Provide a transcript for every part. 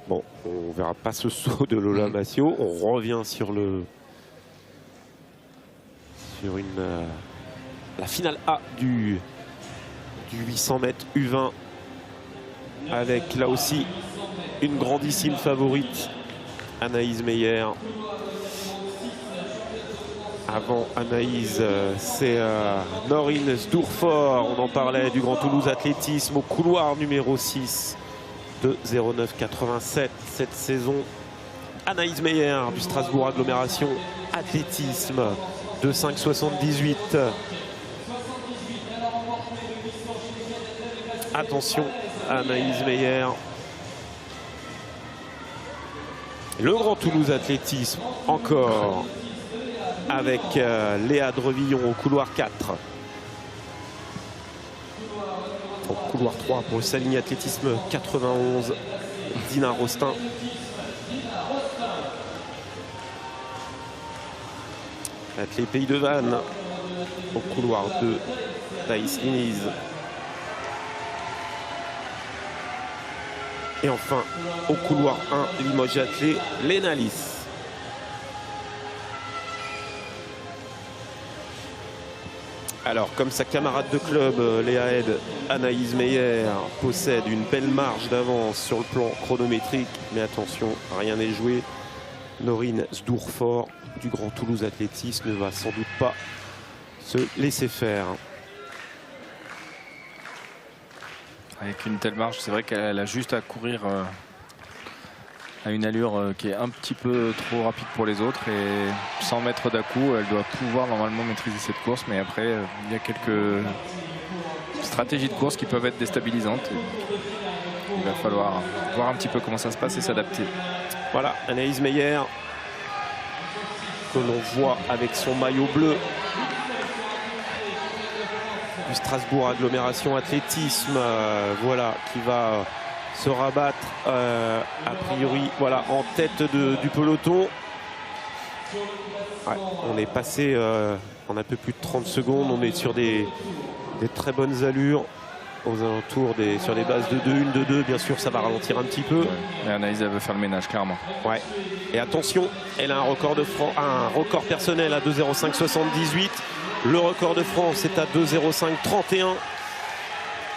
Bon, on verra pas ce saut de Lola Massio. On revient sur la finale A du 800 mètres U20 avec là aussi une grandissime favorite, Anaïs Meyer. Avant Anaïs, c'est Norine Sdourfort. On en parlait du Grand Toulouse Athlétisme au couloir numéro 6 de 09,87 cette saison. Anaïs Meyer du Strasbourg Agglomération Athlétisme de 5,78. Attention, Anaïs Meyer. Le Grand Toulouse Athlétisme encore avec Léa Drevillon au couloir 4. Au couloir 3 pour le Savigny Athlétisme 91, Dina Rostin. Les Pays de Vannes au couloir 2, Thaïs Liniz. Et enfin, au couloir 1, Limoges Athlé, Léna Lys. Alors, comme sa camarade de club, Léa Aide, Anaïs Meyer possède une belle marge d'avance sur le plan chronométrique. Mais attention, rien n'est joué. Norine Sdourfort du Grand Toulouse Athlétisme ne va sans doute pas se laisser faire. Avec une telle marge, c'est vrai qu'elle a juste à courir à une allure qui est un petit peu trop rapide pour les autres. Et 100 mètres d'à-coup, elle doit pouvoir normalement maîtriser cette course. Mais après, il y a quelques stratégies de course qui peuvent être déstabilisantes. Il va falloir voir un petit peu comment ça se passe et s'adapter. Voilà, Anaïs Meyer, que l'on voit avec son maillot bleu du Strasbourg Agglomération Athlétisme, voilà, qui va se rabattre a priori, voilà, en tête du peloton. Ouais, on est passé en un peu plus de 30 secondes, on est sur des très bonnes allures. Aux alentours sur des bases de 2-1, 2-2, bien sûr, ça va ralentir un petit peu. Ouais. Et Anaïs, elle veut faire le ménage, clairement. Ouais. Et attention, elle a un record personnel à 2,05,78. Le record de France est à 2,05,31.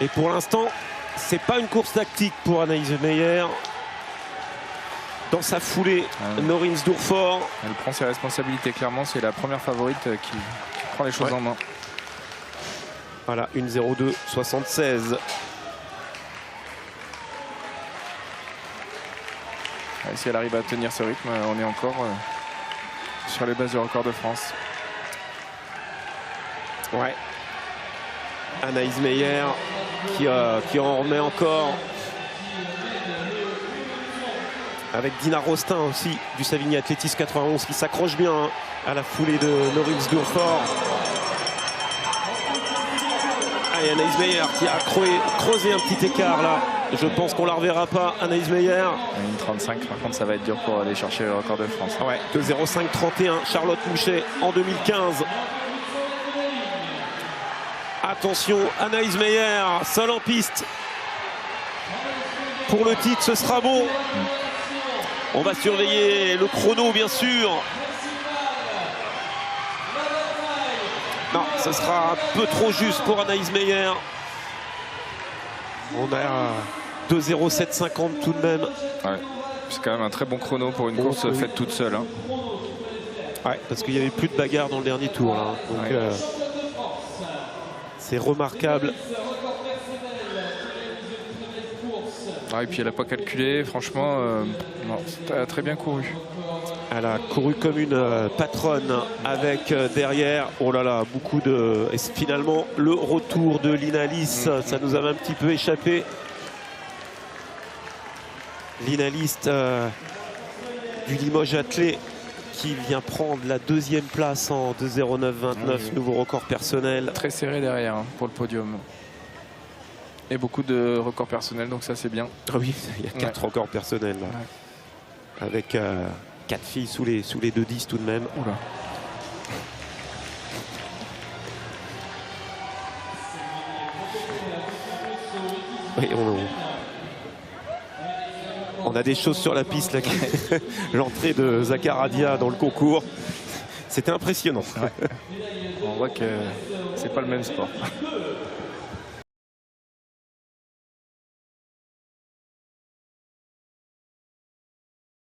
Et pour l'instant, c'est pas une course tactique pour Anaïs Meyer. Dans sa foulée, Norine Sdourfort. Elle prend ses responsabilités, clairement. C'est la première favorite qui prend les choses en main. Voilà, 1,02,76. Si elle arrive à tenir ce rythme, on est encore sur les bases du record de France. Ouais. Anaïs Meyer qui en remet encore. Avec Dina Rostin aussi du Savigny Athlétisme 91 qui s'accroche bien à la foulée de Norine Sdourfort. Et Anaïs Meyer qui a creusé un petit écart là. Je pense qu'on la reverra pas, Anaïs Meyer. Une 35, par contre ça va être dur pour aller chercher le record de France. Ouais, 2,05,31, Charlotte Mouchet en 2015. Attention, Anaïs Meyer, seule en piste. Pour le titre, ce sera bon. On va surveiller le chrono, bien sûr. Non, ce sera un peu trop juste pour Anaïs Meyer. On a 2,07,50 tout de même. Ouais, c'est quand même un très bon chrono pour une course faite toute seule. Hein. Ouais, parce qu'il n'y avait plus de bagarre dans le dernier tour. Là. Donc, c'est remarquable. Ah, et puis elle n'a pas calculé, franchement, non, elle a très bien couru. Elle a couru comme une patronne avec derrière, oh là là, beaucoup de... Et finalement, le retour de Léna Lys, ça nous avait un petit peu échappé. Léna Lys du Limoges Athlé qui vient prendre la deuxième place en 2,09,29, nouveau record personnel. Très serré derrière pour le podium. Et beaucoup de records personnels, donc ça c'est bien. Ah oui, il y a 4 records personnels là. Ouais. Avec 4 filles sous les 2,10 tout de même. Oula. Oui, On a des choses sur la piste là. L'entrée de Zacharadia dans le concours. C'était impressionnant. Ouais. On voit que c'est pas le même sport.